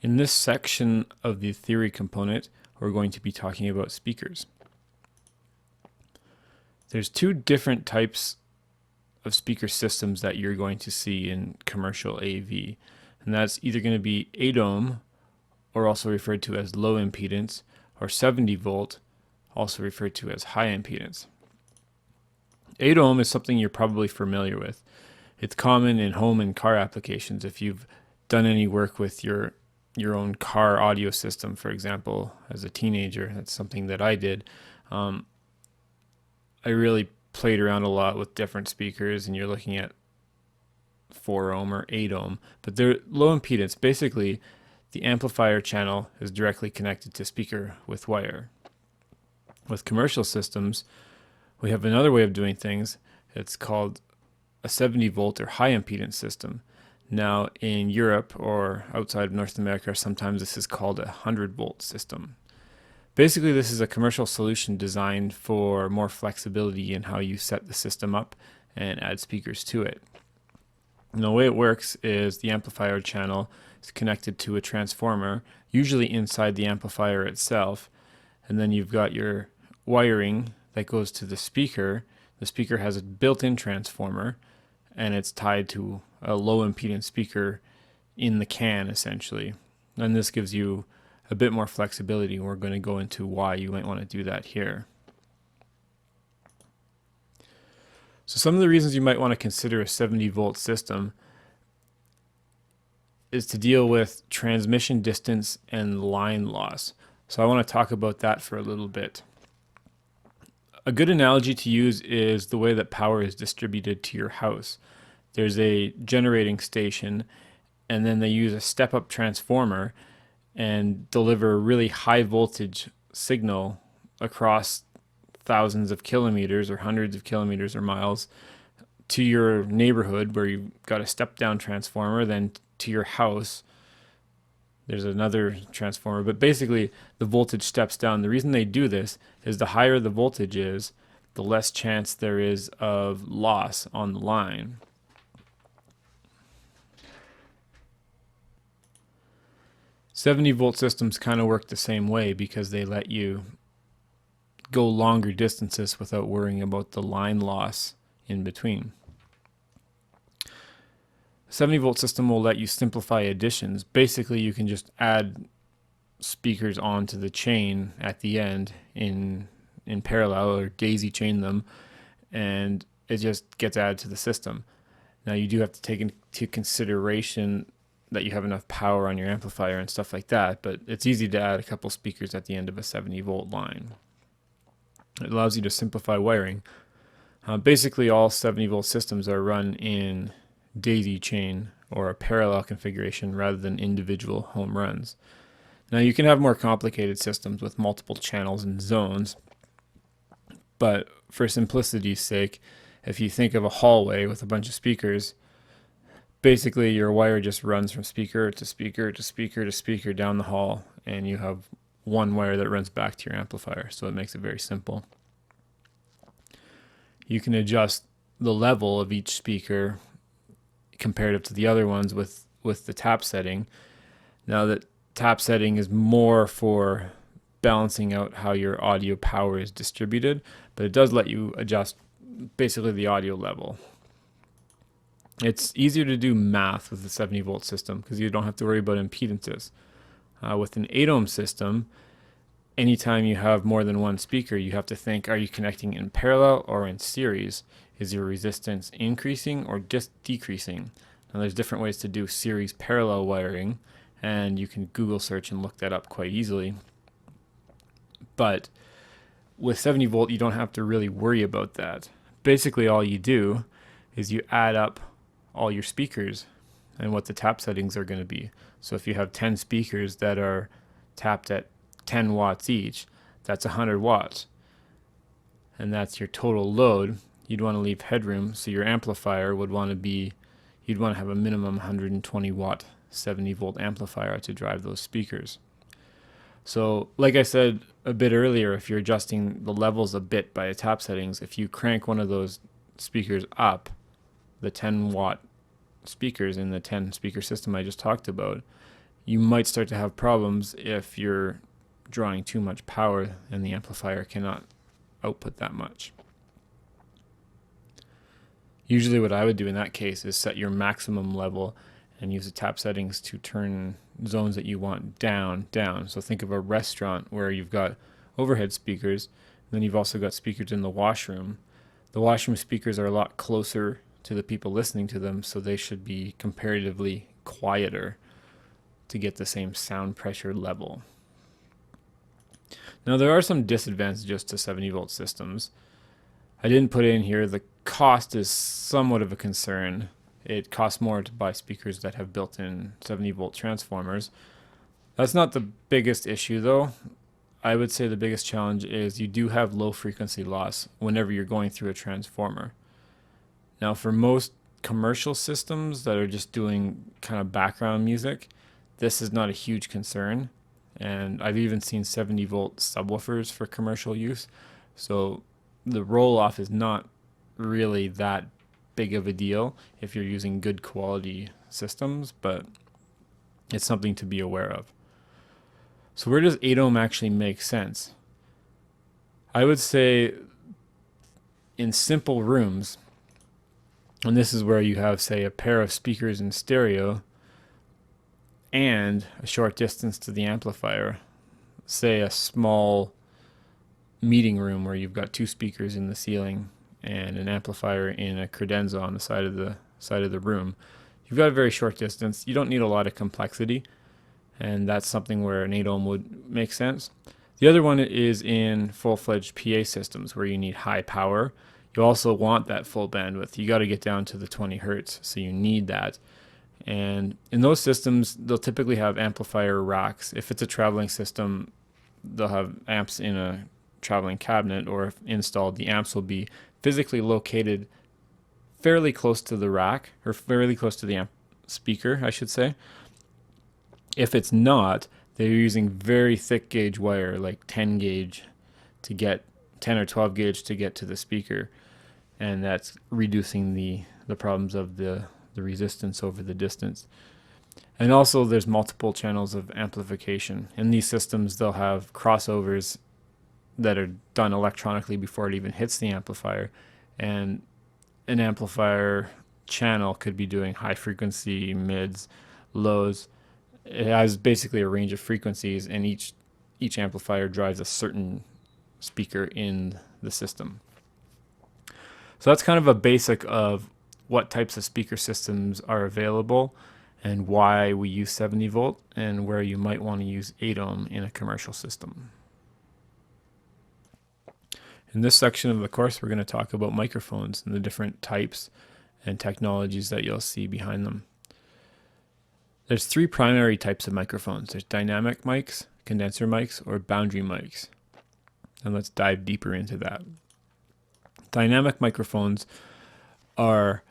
In this section of the theory component, we're going to be talking about speakers. There's two different types of speaker systems that you're going to see in commercial AV, and that's either going to be 8 ohm, or also referred to as low impedance, or 70 volt, also referred to as high impedance. 8 ohm is something you're probably familiar with. It's common in home and car applications. If you've done any work with your own car audio system, for example, as a teenager, that's something that I did. I really played around a lot with different speakers, and you're looking at 4 ohm or 8 ohm, but they're low impedance. Basically, the amplifier channel is directly connected to speaker with wire. With commercial systems, we have another way of doing things. It's called a 70 volt or high impedance system. Now in Europe or outside of North America, sometimes this is called a 100 volt system. Basically, this is a commercial solution designed for more flexibility in how you set the system up and add speakers to it. And the way it works is the amplifier channel is connected to a transformer, usually inside the amplifier itself, and then you've got your wiring that goes to the speaker. The speaker has a built-in transformer, and it's tied to a low impedance speaker in the can, essentially. And this gives you a bit more flexibility, and we're going to go into why you might want to do that here. So some of the reasons you might want to consider a 70 volt system is to deal with transmission distance and line loss. So I want to talk about that for a little bit. A good analogy to use is the way that power is distributed to your house. There's a generating station, and then they use a step-up transformer and deliver a really high voltage signal across thousands of kilometers or hundreds of kilometers or miles to your neighborhood, where you've got a step-down transformer, then to your house there's another transformer, but basically the voltage steps down. The reason they do this is the higher the voltage is, the less chance there is of loss on the line. "70-volt systems kind of work the same way because they let you go longer distances without worrying about the line loss in between. 70-volt system will let you simplify additions. Basically, you can just add speakers onto the chain at the end in parallel, or daisy chain them, and it just gets added to the system. Now, you do have to take into consideration that you have enough power on your amplifier and stuff like that, but it's easy to add a couple speakers at the end of a 70-volt line. It allows you to simplify wiring. Basically, all 70-volt systems are run in daisy chain or a parallel configuration rather than individual home runs. Now, you can have more complicated systems with multiple channels and zones, but for simplicity's sake, if you think of a hallway with a bunch of speakers, basically your wire just runs from speaker to speaker to speaker to speaker down the hall, and you have one wire that runs back to your amplifier, so it makes it very simple. You can adjust the level of each speaker comparative to the other ones with the tap setting. Now, that tap setting is more for balancing out how your audio power is distributed, but it does let you adjust basically the audio level. It's easier to do math with the 70-volt system because you don't have to worry about impedances. With an 8 ohm system, anytime you have more than one speaker, you have to think, are you connecting in parallel or in series? Is your resistance increasing or just decreasing? Now, there's different ways to do series parallel wiring, and you can Google search and look that up quite easily. But with 70 volt, you don't have to really worry about that. Basically, all you do is you add up all your speakers and what the tap settings are going to be. So if you have 10 speakers that are tapped at 10 watts each, that's 100 watts. And that's your total load. You'd want to leave headroom, so your amplifier would want to be, you'd want to have a minimum 120 watt 70 volt amplifier to drive those speakers. So like I said a bit earlier, if you're adjusting the levels a bit by the tap settings, if you crank one of those speakers up, the 10 watt speakers in the 10 speaker system I just talked about, you might start to have problems if you're drawing too much power and the amplifier cannot output that much. Usually what I would do in that case is set your maximum level and use the tap settings to turn zones that you want down. So think of a restaurant where you've got overhead speakers, and then you've also got speakers in the washroom. The washroom speakers are a lot closer to the people listening to them, so they should be comparatively quieter to get the same sound pressure level. Now there are some disadvantages to 70 volt systems. I didn't put it in here. The cost is somewhat of a concern. It costs more to buy speakers that have built-in 70 volt transformers. That's not the biggest issue though. I would say the biggest challenge is you do have low frequency loss whenever you're going through a transformer. Now for most commercial systems that are just doing kind of background music, this is not a huge concern. And I've even seen 70 volt subwoofers for commercial use. So the roll off is not really that big of a deal if you're using good quality systems, but it's something to be aware of. So where does 8 ohm actually make sense? I would say in simple rooms, and this is where you have, say, a pair of speakers in stereo and a short distance to the amplifier, say a small meeting room where you've got two speakers in the ceiling and an amplifier in a credenza on the side of the room. You've got a very short distance. You don't need a lot of complexity, and that's something where an 8 ohm would make sense. The other one is in full-fledged PA systems where you need high power. You also want that full bandwidth. You got to get down to the 20 hertz, so you need that. And in those systems, they'll typically have amplifier racks. If it's a traveling system, they'll have amps in a traveling cabinet, or if installed, the amps will be physically located fairly close to the rack, or fairly close to the amp speaker, I should say. If it's not, they're using very thick gauge wire, like 10 gauge to get 10 or 12 gauge to get to the speaker, and that's reducing the problems of the resistance over the distance. And also there's multiple channels of amplification. In these systems they'll have crossovers that are done electronically before it even hits the amplifier, and an amplifier channel could be doing high frequency, mids, lows. It has basically a range of frequencies, and each amplifier drives a certain speaker in the system. So that's kind of a basic of what types of speaker systems are available and why we use 70 volt and where you might want to use 8 ohm in a commercial system. In this section of the course, we're going to talk about microphones and the different types and technologies that you'll see behind them. There's three primary types of microphones. There's dynamic mics, condenser mics, or boundary mics. And let's dive deeper into that. Dynamic microphones are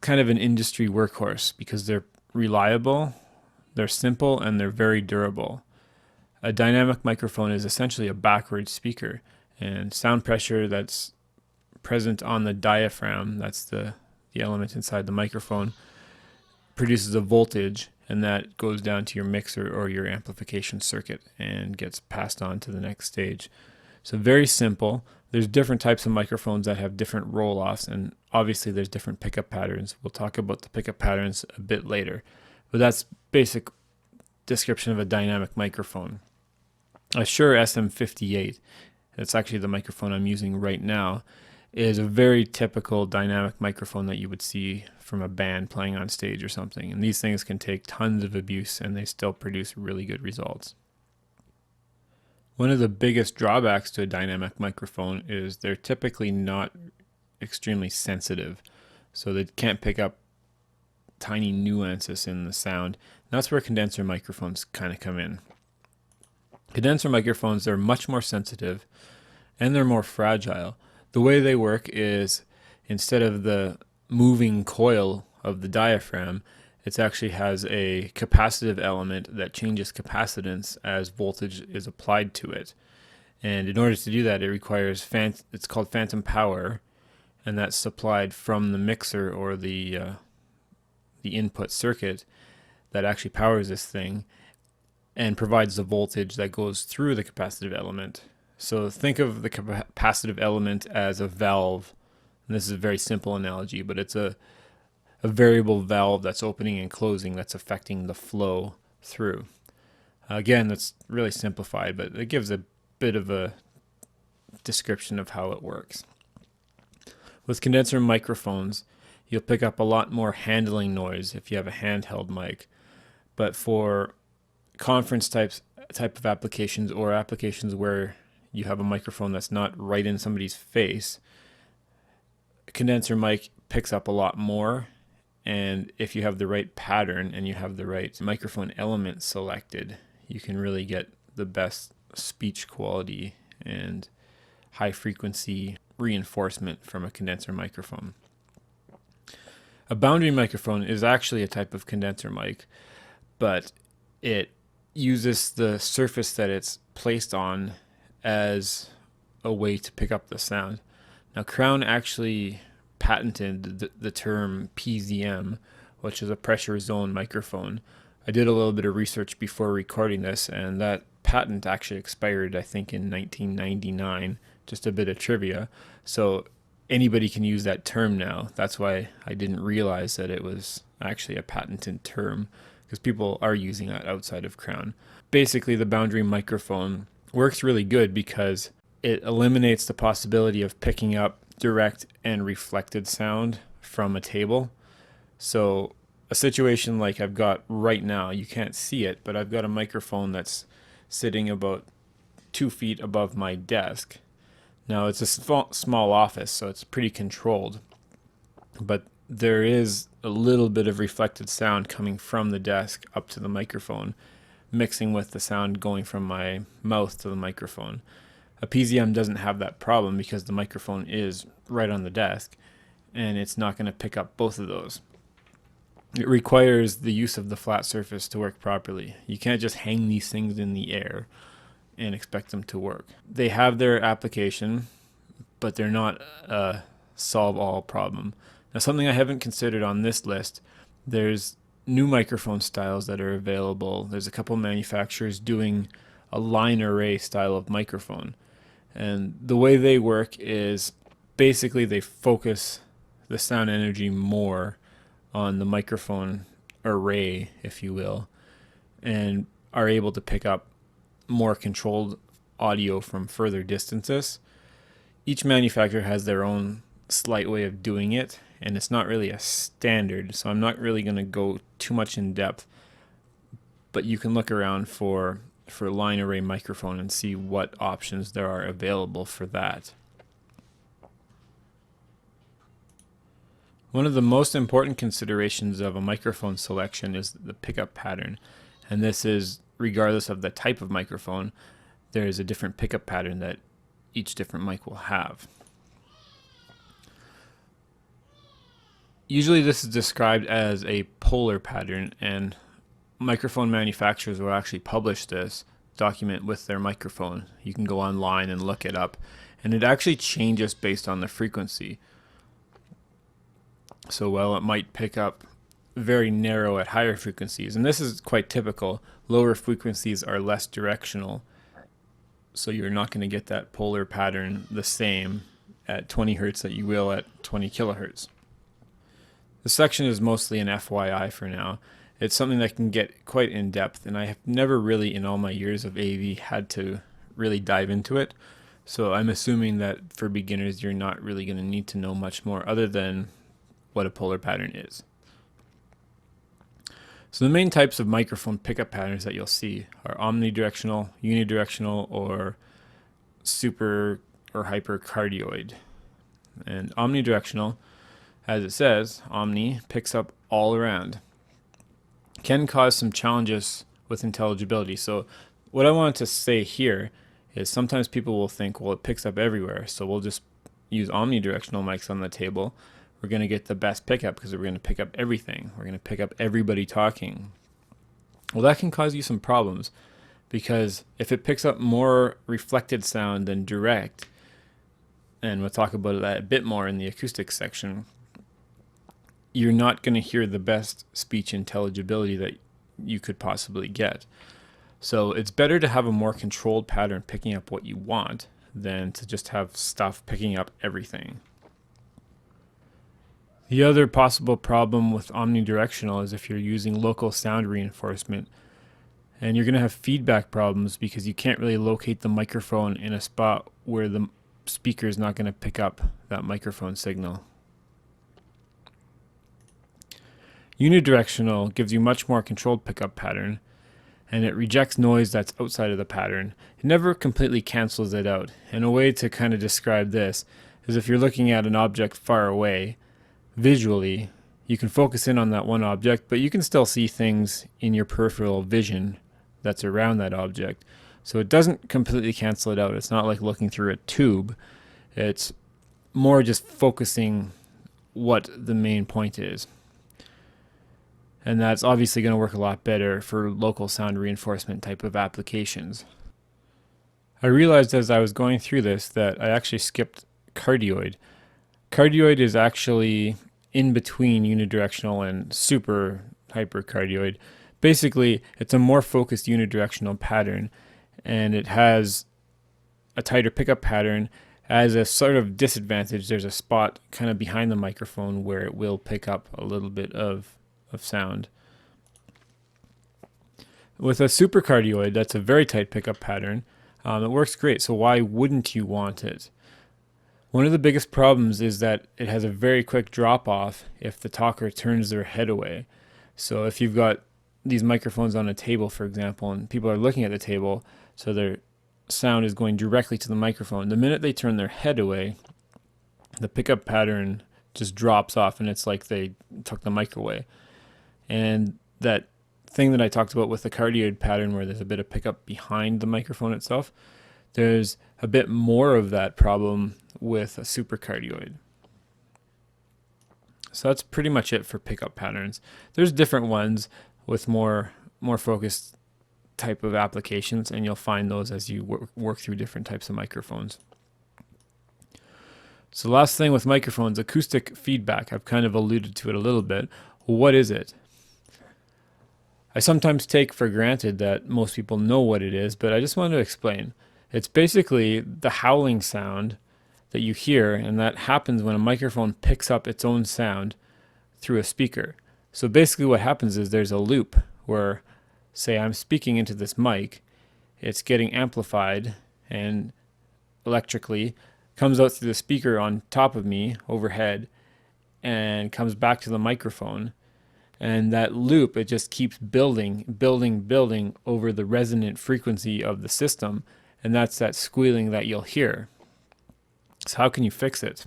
kind of an industry workhorse because they're reliable, they're simple, and they're very durable. A dynamic microphone is essentially a backwards speaker, and sound pressure that's present on the diaphragm, that's the element inside the microphone, produces a voltage, and that goes down to your mixer or your amplification circuit and gets passed on to the next stage. So very simple. There's different types of microphones that have different roll-offs, and obviously there's different pickup patterns. We'll talk about the pickup patterns a bit later, but that's basic description of a dynamic microphone. A Shure SM58, that's actually the microphone I'm using right now, is a very typical dynamic microphone that you would see from a band playing on stage or something. And these things can take tons of abuse and they still produce really good results. One of the biggest drawbacks to a dynamic microphone is they're typically not extremely sensitive. So they can't pick up tiny nuances in the sound. And that's where condenser microphones kind of come in. Condenser microphones are much more sensitive and they're more fragile. The way they work is instead of the moving coil of the diaphragm, it actually has a capacitive element that changes capacitance as voltage is applied to it. And in order to do that, it requires it's called phantom power, and that's supplied from the mixer or the input circuit that actually powers this thing and provides the voltage that goes through the capacitive element. So think of the capacitive element as a valve. And this is a very simple analogy, but it's a variable valve that's opening and closing that's affecting the flow through. Again, that's really simplified, but it gives a bit of a description of how it works. With condenser microphones, you'll pick up a lot more handling noise if you have a handheld mic. But for conference type of applications, or applications where you have a microphone that's not right in somebody's face, a condenser mic picks up a lot more. And if you have the right pattern and you have the right microphone element selected, you can really get the best speech quality and high frequency reinforcement from a condenser microphone. A boundary microphone is actually a type of condenser mic, but it uses the surface that it's placed on as a way to pick up the sound. Now, Crown actually patented the term PZM, which is a pressure zone microphone. I did a little bit of research before recording this, and that patent actually expired, I think, in 1999. Just a bit of trivia. So anybody can use that term now. That's why I didn't realize that it was actually a patented term, because people are using that outside of Crown. Basically, the boundary microphone works really good because it eliminates the possibility of picking up direct and reflected sound from a table. So a situation like I've got right now, you can't see it, but I've got a microphone that's sitting about 2 feet above my desk. Now, it's a small office, so it's pretty controlled, but there is a little bit of reflected sound coming from the desk up to the microphone, mixing with the sound going from my mouth to the microphone. A PZM doesn't have that problem because the microphone is right on the desk, and it's not going to pick up both of those. It requires the use of the flat surface to work properly. You can't just hang these things in the air and expect them to work. They have their application, but they're not a solve-all problem. Now, something I haven't considered on this list, there's new microphone styles that are available. There's a couple manufacturers doing a line array style of microphone. And the way they work is basically they focus the sound energy more on the microphone array, if you will, and are able to pick up more controlled audio from further distances. Each manufacturer has their own slight way of doing it, and it's not really a standard, so I'm not really going to go too much in depth, but you can look around for line array microphone and see what options there are available for that. One of the most important considerations of a microphone selection is the pickup pattern, and this is regardless of the type of microphone. There is a different pickup pattern that each different mic will have. Usually this is described as a polar pattern, and microphone manufacturers will actually publish this document with their microphone. You can go online and look it up, and it actually changes based on the frequency. So while it might pick up very narrow at higher frequencies, and this is quite typical, lower frequencies are less directional, so you're not going to get that polar pattern the same at 20 hertz that you will at 20 kilohertz. This section is mostly an FYI for now. It's something that can get quite in depth, and I have never really in all my years of AV had to really dive into it. So I'm assuming that for beginners you're not really going to need to know much more other than what a polar pattern is. So the main types of microphone pickup patterns that you'll see are omnidirectional, unidirectional, or super or hypercardioid. And omnidirectional, as it says, omni picks up all around. Can cause some challenges with intelligibility. So what I wanted to say here is sometimes people will think, well, it picks up everywhere, so we'll just use omnidirectional mics on the table. We're going to get the best pickup because we're going to pick up everything. We're going to pick up everybody talking. Well, that can cause you some problems, because if it picks up more reflected sound than direct, and we'll talk about that a bit more in the acoustic section, you're not going to hear the best speech intelligibility that you could possibly get. So it's better to have a more controlled pattern picking up what you want than to just have stuff picking up everything. The other possible problem with omnidirectional is if you're using local sound reinforcement, and you're going to have feedback problems because you can't really locate the microphone in a spot where the speaker is not going to pick up that microphone signal. Unidirectional gives you much more controlled pickup pattern, and it rejects noise that's outside of the pattern. It never completely cancels it out. And a way to kind of describe this is if you're looking at an object far away, visually, you can focus in on that one object, but you can still see things in your peripheral vision that's around that object. So it doesn't completely cancel it out. It's not like looking through a tube. It's more just focusing what the main point is. And that's obviously going to work a lot better for local sound reinforcement type of applications. I realized as I was going through this that I actually skipped cardioid. Cardioid is actually in between unidirectional and super hypercardioid. Basically, it's a more focused unidirectional pattern, and it has a tighter pickup pattern. As a sort of disadvantage, there's a spot kind of behind the microphone where it will pick up a little bit of sound. With a supercardioid, that's a very tight pickup pattern. It works great, so why wouldn't you want it? One of the biggest problems is that it has a very quick drop off if the talker turns their head away. So if you've got these microphones on a table, for example, and people are looking at the table, so their sound is going directly to the microphone. The minute they turn their head away, the pickup pattern just drops off, and it's like they took the mic away. And that thing that I talked about with the cardioid pattern where there's a bit of pickup behind the microphone itself, there's a bit more of that problem with a supercardioid. So that's pretty much it for pickup patterns. There's different ones with more focused type of applications, and you'll find those as you work through different types of microphones. So last thing with microphones, acoustic feedback. I've kind of alluded to it a little bit. What is it? I sometimes take for granted that most people know what it is, but I just want to explain. It's basically the howling sound that you hear, and that happens when a microphone picks up its own sound through a speaker. So basically what happens is there's a loop where, say I'm speaking into this mic, it's getting amplified and electrically comes out through the speaker on top of me overhead and comes back to the microphone. And that loop, it just keeps building over the resonant frequency of the system. And that's that squealing that you'll hear. So how can you fix it?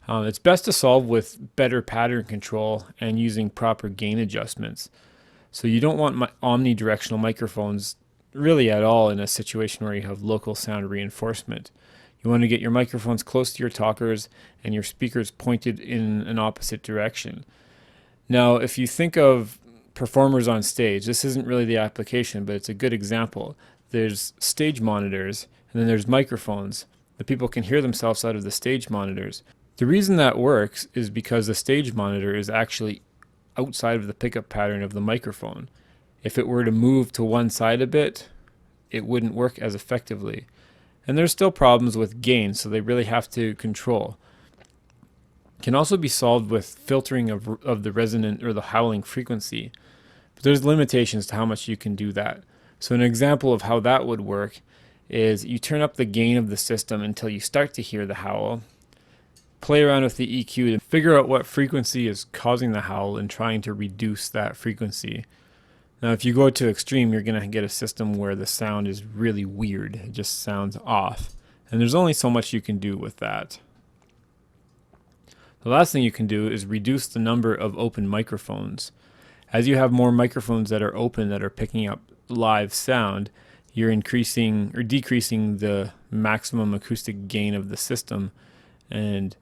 It's best to solve with better pattern control and using proper gain adjustments. So you don't want omnidirectional microphones really at all in a situation where you have local sound reinforcement. You want to get your microphones close to your talkers and your speakers pointed in an opposite direction. Now, if you think of performers on stage, this isn't really the application, but it's a good example. There's stage monitors, and then there's microphones. The people can hear themselves out of the stage monitors. The reason that works is because the stage monitor is actually outside of the pickup pattern of the microphone. If it were to move to one side a bit, it wouldn't work as effectively. And there's still problems with gain, so they really have to control. Can also be solved with filtering of the resonant or the howling frequency. But there's limitations to how much you can do that. So an example of how that would work is you turn up the gain of the system until you start to hear the howl, play around with the EQ to figure out what frequency is causing the howl and trying to reduce that frequency. Now if you go to extreme, you're going to get a system where the sound is really weird. It just sounds off. And there's only so much you can do with that. The last thing you can do is reduce the number of open microphones. As you have more microphones that are open that are picking up live sound, you're increasing or decreasing the maximum acoustic gain of the system. And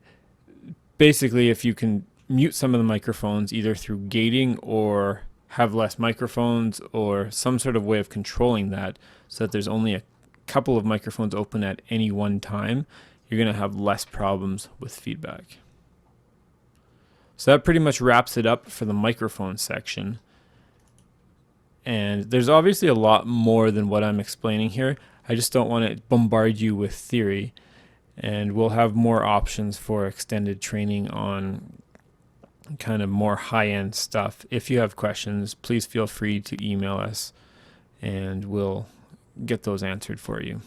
basically, if you can mute some of the microphones either through gating or have less microphones or some sort of way of controlling that so that there's only a couple of microphones open at any one time, you're going to have less problems with feedback. So that pretty much wraps it up for the microphone section. And there's obviously a lot more than what I'm explaining here. I just don't want to bombard you with theory. And we'll have more options for extended training on kind of more high-end stuff. If you have questions, please feel free to email us and we'll get those answered for you.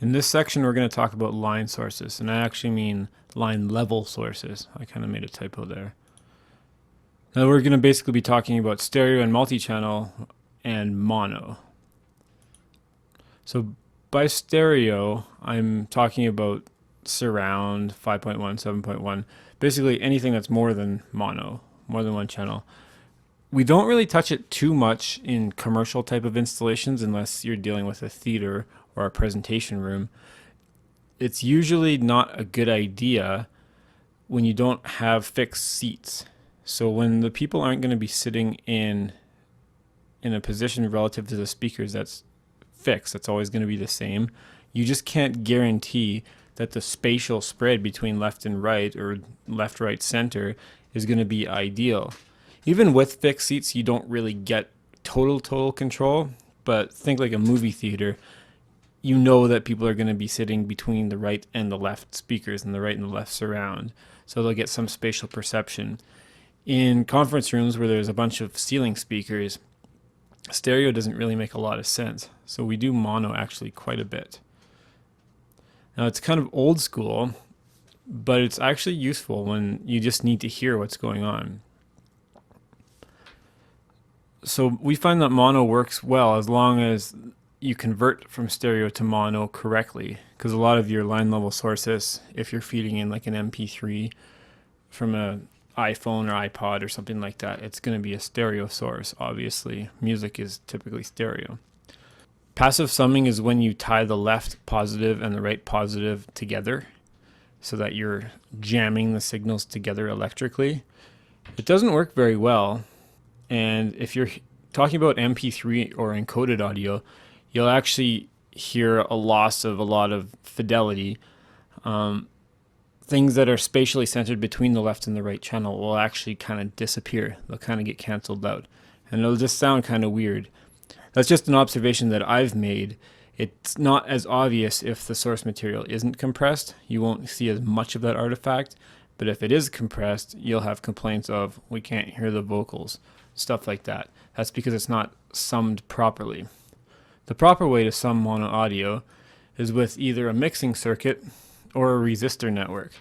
In this section, we're going to talk about line sources, and I actually mean line level sources. I kind of made a typo there. Now we're going to basically be talking about stereo and multi-channel and mono. So by stereo, I'm talking about surround, 5.1, 7.1, basically anything that's more than mono, more than one channel. We don't really touch it too much in commercial type of installations unless you're dealing with a theater or a presentation room. It's usually not a good idea when you don't have fixed seats. So when the people aren't going to be sitting in a position relative to the speakers that's fixed, that's always going to be the same, you just can't guarantee that the spatial spread between left and right or left, right, center is going to be ideal. Even with fixed seats, you don't really get total control, but think like a movie theater. You know that people are going to be sitting between the right and the left speakers and the right and the left surround, so they'll get some spatial perception. In conference rooms where there's a bunch of ceiling speakers, stereo doesn't really make a lot of sense, so we do mono actually quite a bit. Now it's kind of old school, but it's actually useful when you just need to hear what's going on. So we find that mono works well as long as you convert from stereo to mono correctly, because a lot of your line level sources, if you're feeding in like an MP3 from an iPhone or iPod or something like that, it's going to be a stereo source. Obviously, music is typically stereo. Passive summing is when you tie the left positive and the right positive together so that you're jamming the signals together electrically. It doesn't work very well, and if you're talking about MP3 or encoded audio, you'll actually hear a loss of a lot of fidelity. Things that are spatially centered between the left and the right channel will actually kind of disappear. They'll kind of get canceled out, and it'll just sound kind of weird. That's just an observation that I've made. It's not as obvious if the source material isn't compressed. You won't see as much of that artifact, but if it is compressed, you'll have complaints of, we can't hear the vocals, stuff like that. That's because it's not summed properly. The proper way to sum mono audio is with either a mixing circuit or a resistor network.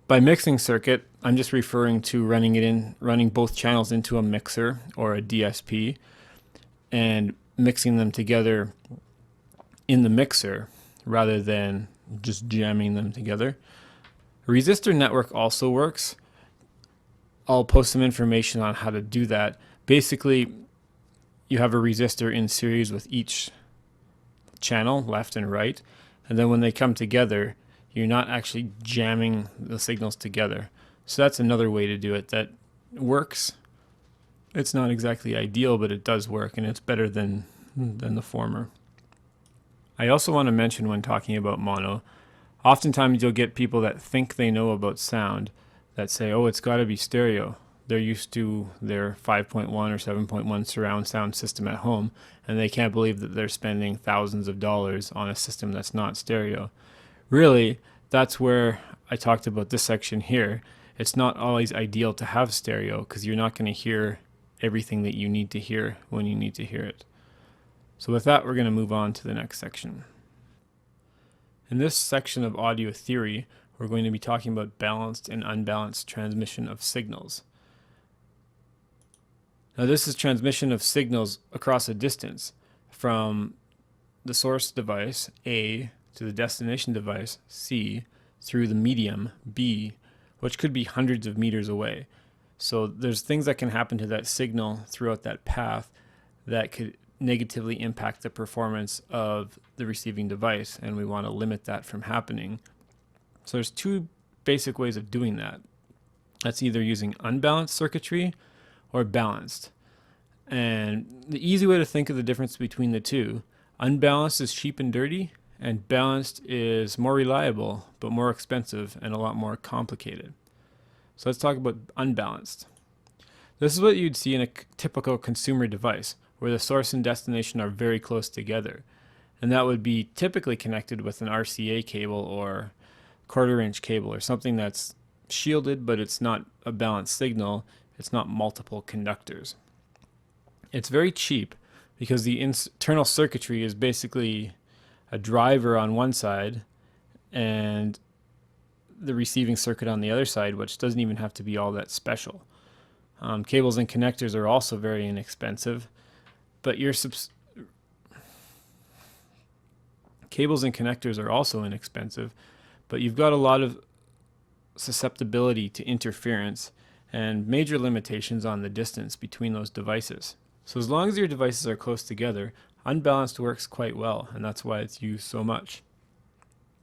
By mixing circuit, I'm just referring to running both channels into a mixer or a DSP and mixing them together in the mixer rather than just jamming them together. A resistor network also works. I'll post some information on how to do that. Basically, you have a resistor in series with each channel, left and right, and then when they come together, you're not actually jamming the signals together. So that's another way to do it that works. It's not exactly ideal, but it does work, and it's better than the former. I also want to mention when talking about mono, oftentimes you'll get people that think they know about sound that say, oh, it's got to be stereo. They're used to their 5.1 or 7.1 surround sound system at home, and they can't believe that they're spending thousands of dollars on a system that's not stereo. Really, that's where I talked about this section here. It's not always ideal to have stereo because you're not going to hear everything that you need to hear when you need to hear it. So with that, we're going to move on to the next section. In this section of audio theory, we're going to be talking about balanced and unbalanced transmission of signals. Now this is transmission of signals across a distance from the source device, A, to the destination device, C, through the medium, B, which could be hundreds of meters away. So there's things that can happen to that signal throughout that path that could negatively impact the performance of the receiving device, and we want to limit that from happening. So there's two basic ways of doing that. That's either using unbalanced circuitry or balanced. And the easy way to think of the difference between the two, unbalanced is cheap and dirty, and balanced is more reliable, but more expensive and a lot more complicated. So let's talk about unbalanced. This is what you'd see in a typical consumer device, where the source and destination are very close together. And that would be typically connected with an RCA cable or quarter-inch cable or something that's shielded, but it's not a balanced signal. It's not multiple conductors. It's very cheap because the internal circuitry is basically a driver on one side and the receiving circuit on the other side, which doesn't even have to be all that special. Cables and connectors are also very inexpensive, but cables and connectors are also inexpensive, but you've got a lot of susceptibility to interference and major limitations on the distance between those devices. So as long as your devices are close together, unbalanced works quite well, and that's why it's used so much.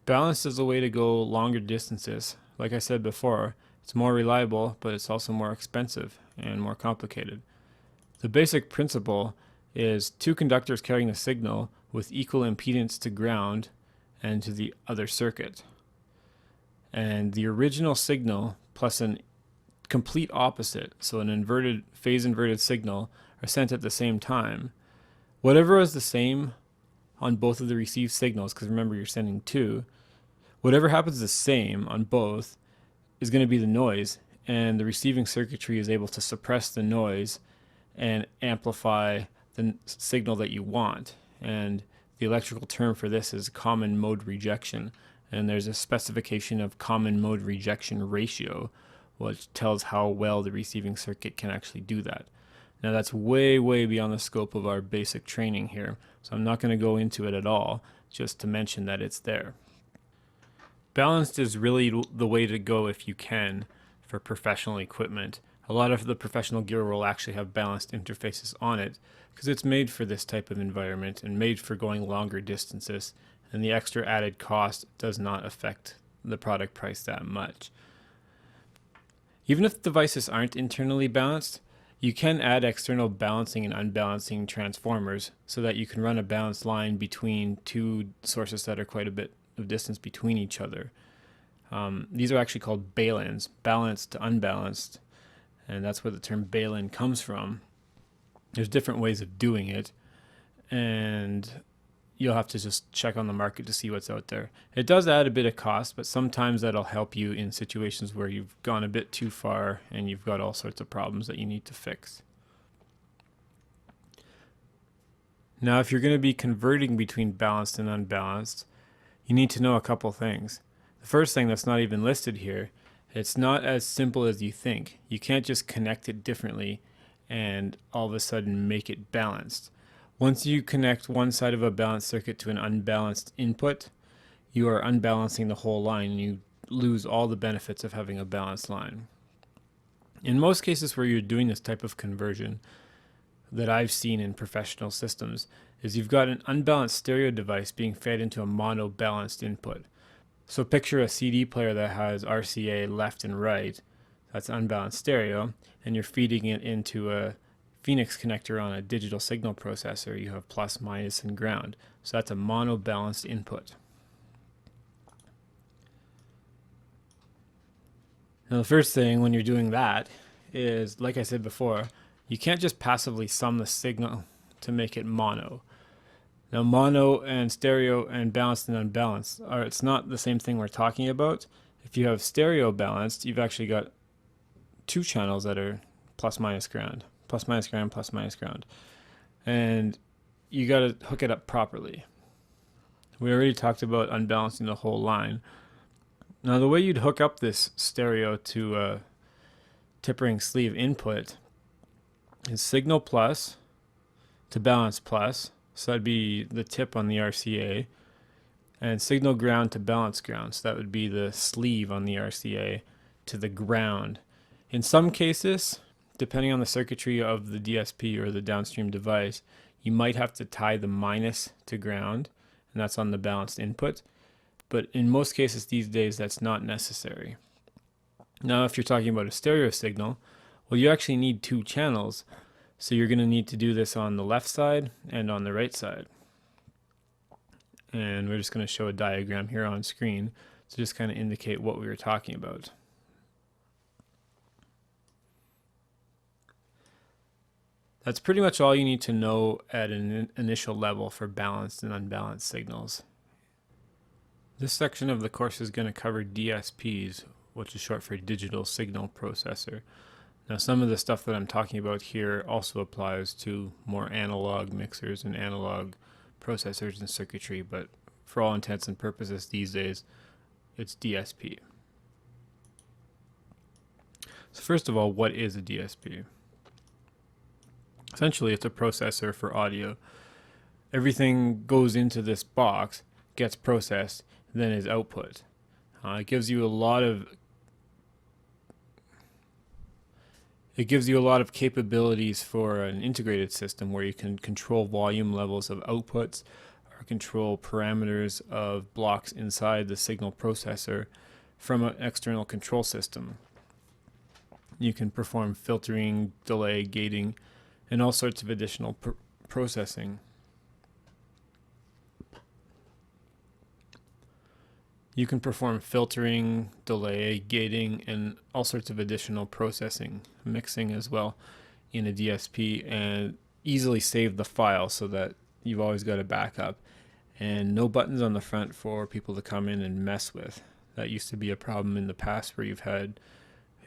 Balanced is a way to go longer distances. Like I said before, it's more reliable, but it's also more expensive and more complicated. The basic principle is two conductors carrying a signal with equal impedance to ground and to the other circuit. And the original signal plus an complete opposite, so an phase inverted signal, are sent at the same time. Whatever is the same on both of the received signals, because remember you're sending two, whatever happens the same on both is going to be the noise, and the receiving circuitry is able to suppress the noise and amplify the signal that you want. And the electrical term for this is common mode rejection, and there's a specification of common mode rejection ratio, which tells how well the receiving circuit can actually do that. Now that's way, way beyond the scope of our basic training here, so I'm not going to go into it at all, just to mention that it's there. Balanced is really the way to go if you can for professional equipment. A lot of the professional gear will actually have balanced interfaces on it because it's made for this type of environment and made for going longer distances, and the extra added cost does not affect the product price that much. Even if devices aren't internally balanced, you can add external balancing and unbalancing transformers so that you can run a balanced line between two sources that are quite a bit of distance between each other. These are actually called balins, balanced to unbalanced, and that's where the term balin comes from. There's different ways of doing it, and you'll have to just check on the market to see what's out there. It does add a bit of cost, but sometimes that'll help you in situations where you've gone a bit too far and you've got all sorts of problems that you need to fix. Now, if you're going to be converting between balanced and unbalanced, you need to know a couple things. The first thing that's not even listed here, it's not as simple as you think. You can't just connect it differently and all of a sudden make it balanced. Once you connect one side of a balanced circuit to an unbalanced input, you are unbalancing the whole line and you lose all the benefits of having a balanced line. In most cases where you're doing this type of conversion that I've seen in professional systems is you've got an unbalanced stereo device being fed into a mono balanced input. So picture a CD player that has RCA left and right, that's unbalanced stereo, and you're feeding it into a Phoenix connector on a digital signal processor. You have plus, minus, and ground. So that's a mono balanced input. Now the first thing when you're doing that is, like I said before, you can't just passively sum the signal to make it mono. Now mono and stereo and balanced and unbalanced it's not the same thing we're talking about. If you have stereo balanced, you've actually got two channels that are plus minus ground, plus minus ground, plus minus ground. And you got to hook it up properly. We already talked about unbalancing the whole line. Now the way you'd hook up this stereo to a tip ring sleeve input is signal plus to balance plus, so that'd be the tip on the RCA, and signal ground to balance ground, so that would be the sleeve on the RCA to the ground. In some cases, depending on the circuitry of the DSP or the downstream device, you might have to tie the minus to ground, and that's on the balanced input. But in most cases these days, that's not necessary. Now, if you're talking about a stereo signal, well, you actually need two channels. So you're going to need to do this on the left side and on the right side. And we're just going to show a diagram here on screen to just kind of indicate what we were talking about. That's pretty much all you need to know at an initial level for balanced and unbalanced signals. This section of the course is going to cover DSPs, which is short for Digital Signal Processor. Now, some of the stuff that I'm talking about here also applies to more analog mixers and analog processors and circuitry, but for all intents and purposes these days, it's DSP. So first of all, what is a DSP? Essentially, it's a processor for audio. Everything goes into this box, gets processed, and then is output. It gives you a lot of capabilities for an integrated system where you can control volume levels of outputs or control parameters of blocks inside the signal processor from an external control system. You can perform filtering, delay, gating, and all sorts of additional processing. You can perform filtering, delay, gating, and all sorts of additional processing, mixing as well in a DSP, and easily save the file so that you've always got a backup. And no buttons on the front for people to come in and mess with. That used to be a problem in the past where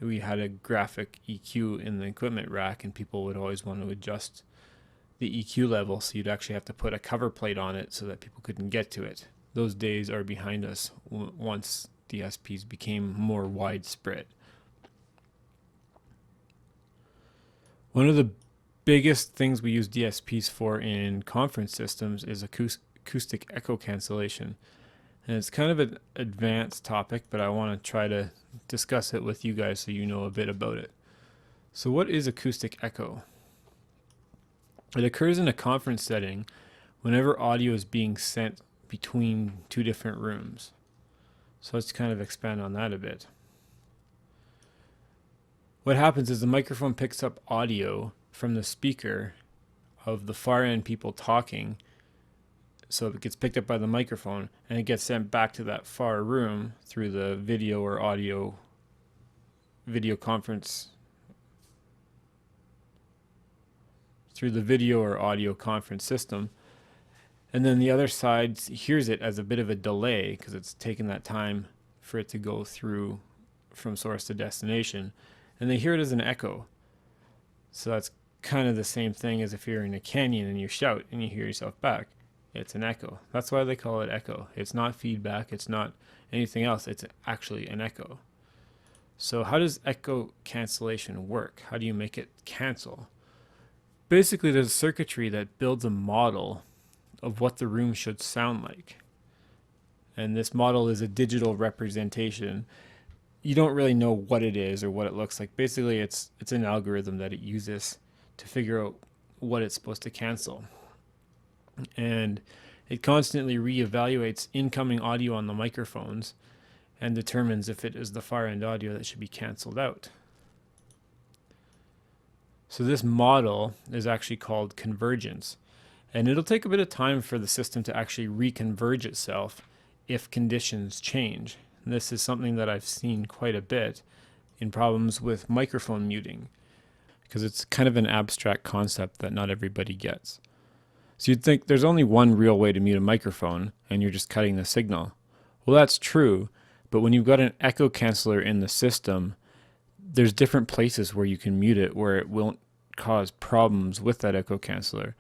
we had a graphic EQ in the equipment rack and people would always want to adjust the EQ level, so you'd actually have to put a cover plate on it so that people couldn't get to it. Those days are behind us once DSPs became more widespread. One of the biggest things we use DSPs for in conference systems is acoustic echo cancellation. And it's kind of an advanced topic, but I want to try to discuss it with you guys so you know a bit about it. So what is acoustic echo? It occurs in a conference setting whenever audio is being sent between two different rooms. So let's kind of expand on that a bit. What happens is the microphone picks up audio from the speaker of the far end people talking, so it gets picked up by the microphone and it gets sent back to that far room through the video or audio conference system. And then the other side hears it as a bit of a delay because it's taken that time for it to go through from source to destination. And they hear it as an echo. So that's kind of the same thing as if you're in a canyon and you shout and you hear yourself back. It's an echo. That's why they call it echo. It's not feedback. It's not anything else. It's actually an echo. So how does echo cancellation work? How do you make it cancel? Basically, there's a circuitry that builds a model of what the room should sound like. And this model is a digital representation. You don't really know what it is or what it looks like. Basically, it's an algorithm that it uses to figure out what it's supposed to cancel. And it constantly reevaluates incoming audio on the microphones and determines if it is the far end audio that should be canceled out. So this model is actually called convergence. And it'll take a bit of time for the system to actually reconverge itself if conditions change. And this is something that I've seen quite a bit in problems with microphone muting, because it's kind of an abstract concept that not everybody gets. So you'd think there's only one real way to mute a microphone, and you're just cutting the signal. Well, that's true, but when you've got an echo canceller in the system, there's different places where you can mute it where it won't cause problems with that echo canceller.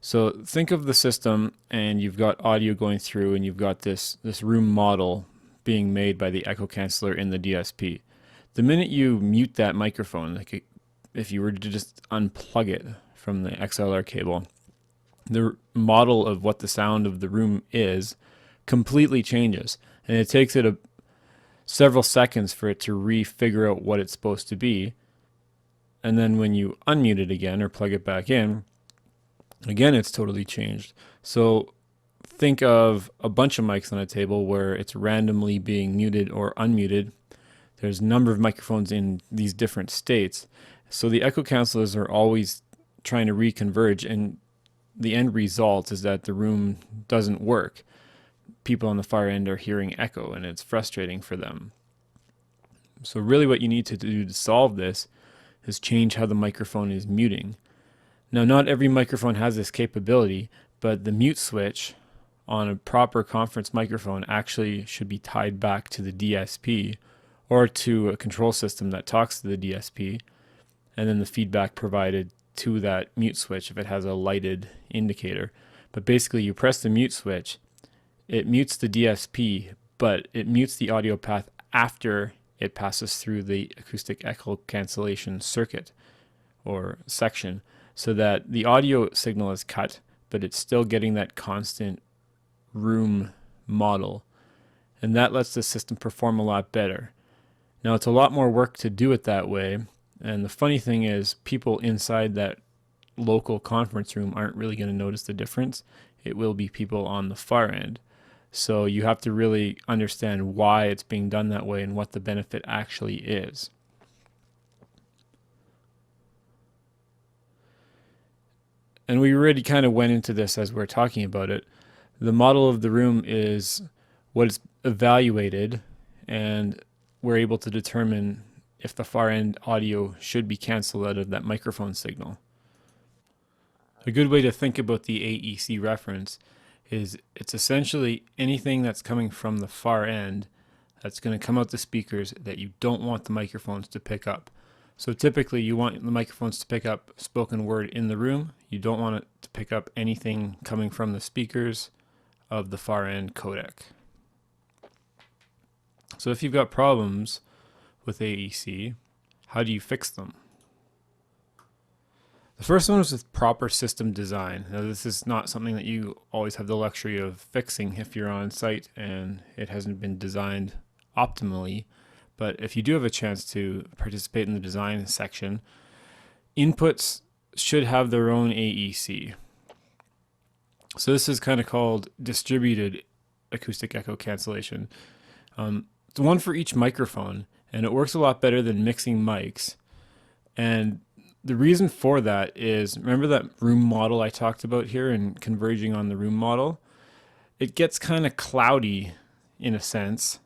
So think of the system and you've got audio going through and you've got this room model being made by the echo canceller in the DSP. The minute you mute that microphone, like if you were to just unplug it from the XLR cable, the model of what the sound of the room is completely changes. And it takes it several seconds for it to refigure out what it's supposed to be. And then when you unmute it again or plug it back in, again, it's totally changed. So think of a bunch of mics on a table where it's randomly being muted or unmuted. There's a number of microphones in these different states. So the echo cancelers are always trying to reconverge, and the end result is that the room doesn't work. People on the far end are hearing echo, and it's frustrating for them. So really what you need to do to solve this is change how the microphone is muting. Now, not every microphone has this capability, but the mute switch on a proper conference microphone actually should be tied back to the DSP or to a control system that talks to the DSP, and then the feedback provided to that mute switch if it has a lighted indicator. But basically, you press the mute switch, it mutes the DSP, but it mutes the audio path after it passes through the acoustic echo cancellation circuit or section, so that the audio signal is cut, but it's still getting that constant room model. And that lets the system perform a lot better. Now, it's a lot more work to do it that way. And the funny thing is, people inside that local conference room aren't really going to notice the difference. It will be people on the far end. So you have to really understand why it's being done that way and what the benefit actually is. And we already kind of went into this as we're talking about it. The model of the room is what is evaluated, and we're able to determine if the far end audio should be canceled out of that microphone signal. A good way to think about the AEC reference is it's essentially anything that's coming from the far end that's going to come out the speakers that you don't want the microphones to pick up. So typically you want the microphones to pick up spoken word in the room. You don't want it to pick up anything coming from the speakers of the far end codec. So if you've got problems with AEC, how do you fix them? The first one is with proper system design. Now, this is not something that you always have the luxury of fixing if you're on site and it hasn't been designed optimally. But if you do have a chance to participate in the design section, inputs should have their own AEC. So this is kind of called distributed acoustic echo cancellation. It's one for each microphone, and it works a lot better than mixing mics. And the reason for that is, remember that room model I talked about here and converging on the room model? It gets kind of cloudy in a sense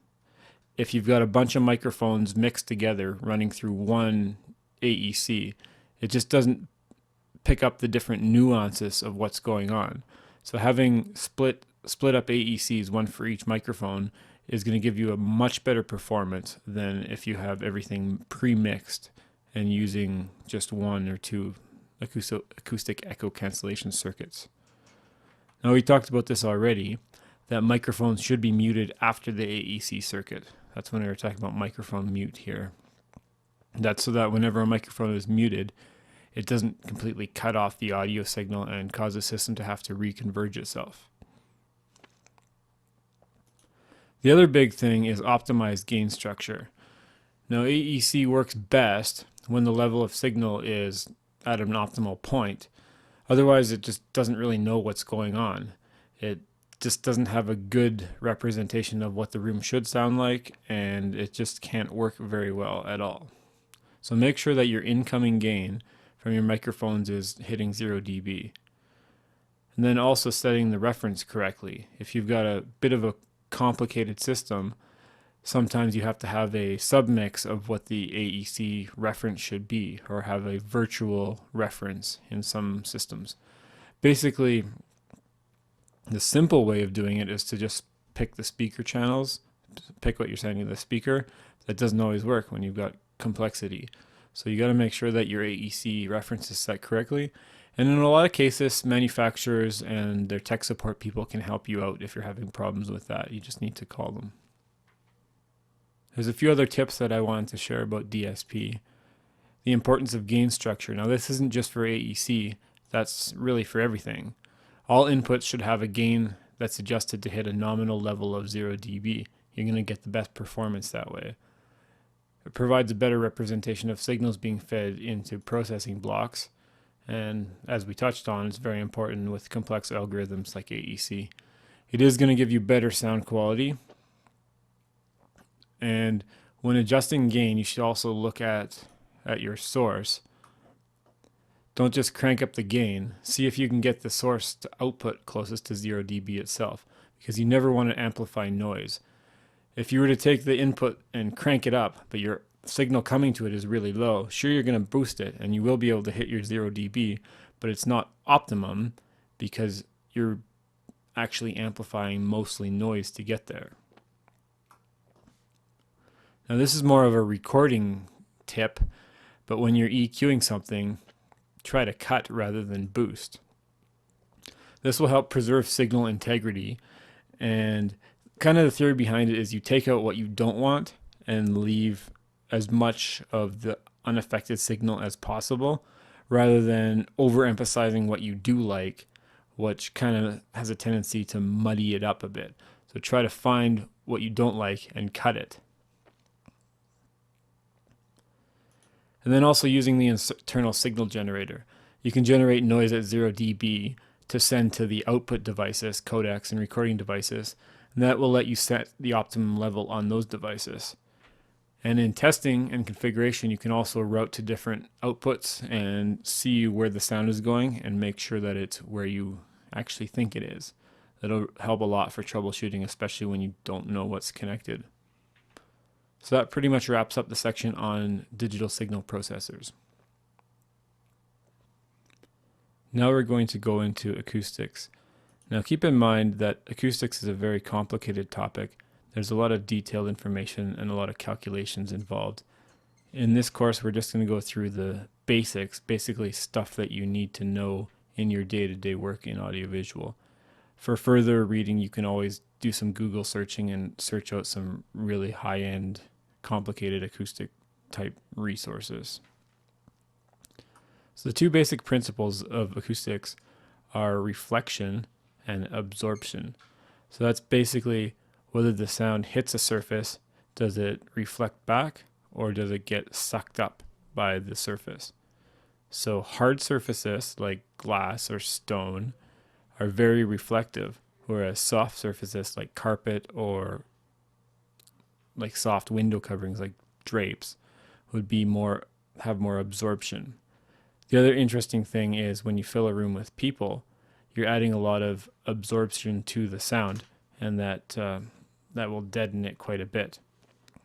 if you've got a bunch of microphones mixed together running through one AEC. It just doesn't pick up the different nuances of what's going on. So having split up AECs, one for each microphone, is going to give you a much better performance than if you have everything pre-mixed and using just one or two acoustic echo cancellation circuits. Now, we talked about this already, that microphones should be muted after the AEC circuit. That's when we were talking about microphone mute here. That's so that whenever a microphone is muted, it doesn't completely cut off the audio signal and cause the system to have to reconverge itself. The other big thing is optimized gain structure. Now, AEC works best when the level of signal is at an optimal point. Otherwise, it just doesn't really know what's going on. It just doesn't have a good representation of what the room should sound like, and it just can't work very well at all. So make sure that your incoming gain from your microphones is hitting 0 dB. And then also setting the reference correctly. If you've got a bit of a complicated system, sometimes you have to have a submix of what the AEC reference should be, or have a virtual reference in some systems. Basically, the simple way of doing it is to just pick the speaker channels, pick what you're sending to the speaker. That doesn't always work when you've got complexity. So you got to make sure that your AEC reference is set correctly. And in a lot of cases, manufacturers and their tech support people can help you out if you're having problems with that. You just need to call them. There's a few other tips that I wanted to share about DSP. The importance of gain structure. Now, this isn't just for AEC. That's really for everything. All inputs should have a gain that's adjusted to hit a nominal level of 0 dB. You're going to get the best performance that way. It provides a better representation of signals being fed into processing blocks. And as we touched on, it's very important with complex algorithms like AEC. It is going to give you better sound quality. And when adjusting gain, you should also look at your source. Don't just crank up the gain. See if you can get the source to output closest to 0 dB itself, because you never want to amplify noise. If you were to take the input and crank it up, but your signal coming to it is really low, sure, you're going to boost it and you will be able to hit your 0 dB, but it's not optimum because you're actually amplifying mostly noise to get there. Now this is more of a recording tip, but when you're EQing something, try to cut rather than boost. This will help preserve signal integrity, and kind of the theory behind it is you take out what you don't want and leave as much of the unaffected signal as possible, rather than overemphasizing what you do like, which kind of has a tendency to muddy it up a bit. So try to find what you don't like and cut it. And then also using the internal signal generator. You can generate noise at 0 dB to send to the output devices, codecs and recording devices, and that will let you set the optimum level on those devices. And in testing and configuration, you can also route to different outputs and see where the sound is going and make sure that it's where you actually think it is. That'll help a lot for troubleshooting, especially when you don't know what's connected. So that pretty much wraps up the section on digital signal processors. Now we're going to go into acoustics. Now keep in mind that acoustics is a very complicated topic. There's a lot of detailed information and a lot of calculations involved. In this course, we're just going to go through the basics, basically stuff that you need to know in your day-to-day work in audiovisual. For further reading, you can always do some Google searching and search out some really high-end, complicated acoustic type resources. So the two basic principles of acoustics are reflection and absorption. So that's basically whether the sound hits a surface, does it reflect back or does it get sucked up by the surface? So hard surfaces like glass or stone are very reflective, whereas soft surfaces like carpet or like soft window coverings like drapes would be have more absorption. The other interesting thing is when you fill a room with people, you're adding a lot of absorption to the sound, and that will deaden it quite a bit.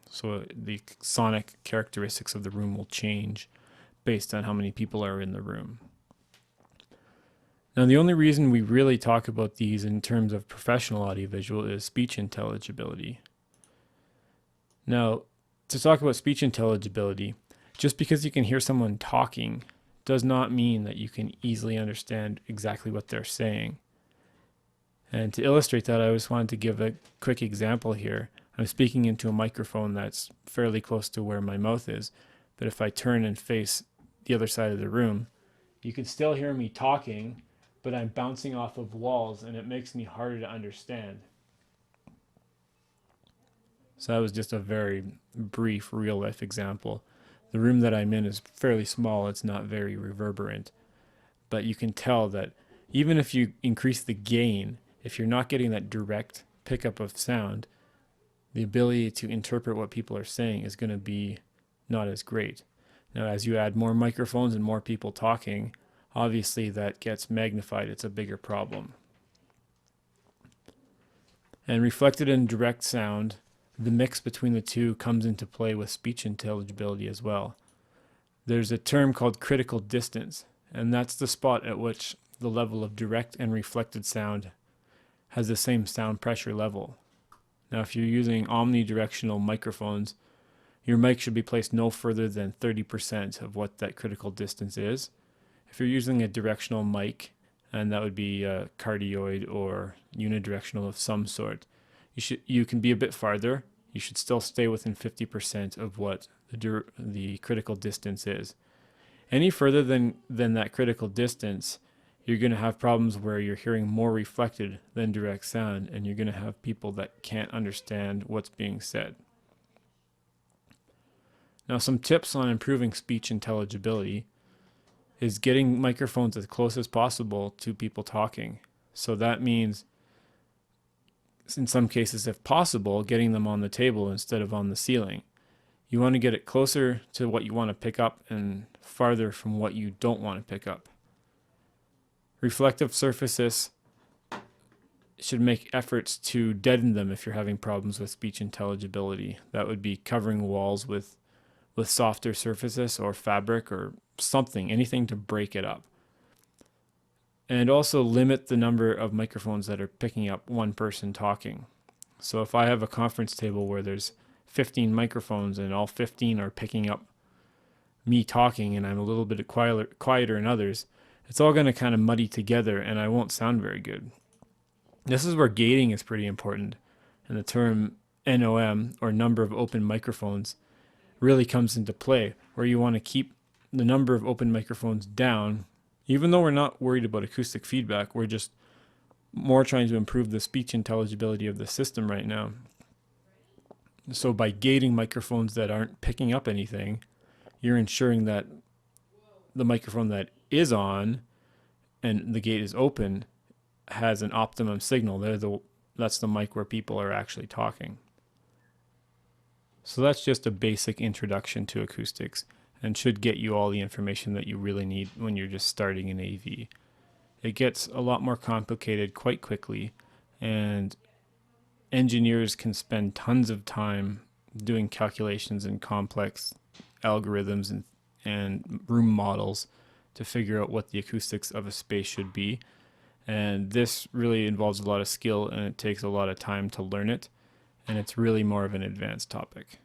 So the sonic characteristics of the room will change based on how many people are in the room. Now the only reason we really talk about these in terms of professional audiovisual is speech intelligibility. Now, to talk about speech intelligibility, just because you can hear someone talking does not mean that you can easily understand exactly what they're saying. And to illustrate that, I just wanted to give a quick example here. I'm speaking into a microphone that's fairly close to where my mouth is, but if I turn and face the other side of the room, you can still hear me talking, but I'm bouncing off of walls and it makes me harder to understand. So that was just a very brief real life example. The room that I'm in is fairly small, it's not very reverberant, but you can tell that even if you increase the gain, if you're not getting that direct pickup of sound, the ability to interpret what people are saying is going to be not as great. Now, as you add more microphones and more people talking, obviously that gets magnified. It's a bigger problem. And reflected and direct sound, the mix between the two comes into play with speech intelligibility as well. There's a term called critical distance, and that's the spot at which the level of direct and reflected sound has the same sound pressure level. Now, if you're using omnidirectional microphones, your mic should be placed no further than 30% of what that critical distance is. If you're using a directional mic, and that would be a cardioid or unidirectional of some sort, you can be a bit farther. You should still stay within 50% of what the critical distance is. Any further than that critical distance, you're going to have problems where you're hearing more reflected than direct sound, and you're going to have people that can't understand what's being said. Now, some tips on improving speech intelligibility is getting microphones as close as possible to people talking. So that means, in some cases, if possible, getting them on the table instead of on the ceiling. You want to get it closer to what you want to pick up and farther from what you don't want to pick up. Reflective surfaces should make efforts to deaden them if you're having problems with speech intelligibility. That would be covering walls with softer surfaces or fabric or something, anything to break it up. And also limit the number of microphones that are picking up one person talking. So if I have a conference table where there's 15 microphones and all 15 are picking up me talking and I'm a little bit quieter in others, it's all going to kind of muddy together and I won't sound very good. This is where gating is pretty important. And the term NOM, or number of open microphones, really comes into play, where you want to keep the number of open microphones down. Even though we're not worried about acoustic feedback, we're just more trying to improve the speech intelligibility of the system right now. So by gating microphones that aren't picking up anything, you're ensuring that the microphone that is on and the gate is open has an optimum signal. That's the mic where people are actually talking. So that's just a basic introduction to acoustics and should get you all the information that you really need when you're just starting in AV. It gets a lot more complicated quite quickly, and engineers can spend tons of time doing calculations and complex algorithms and room models to figure out what the acoustics of a space should be. And this really involves a lot of skill and it takes a lot of time to learn it. And it's really more of an advanced topic.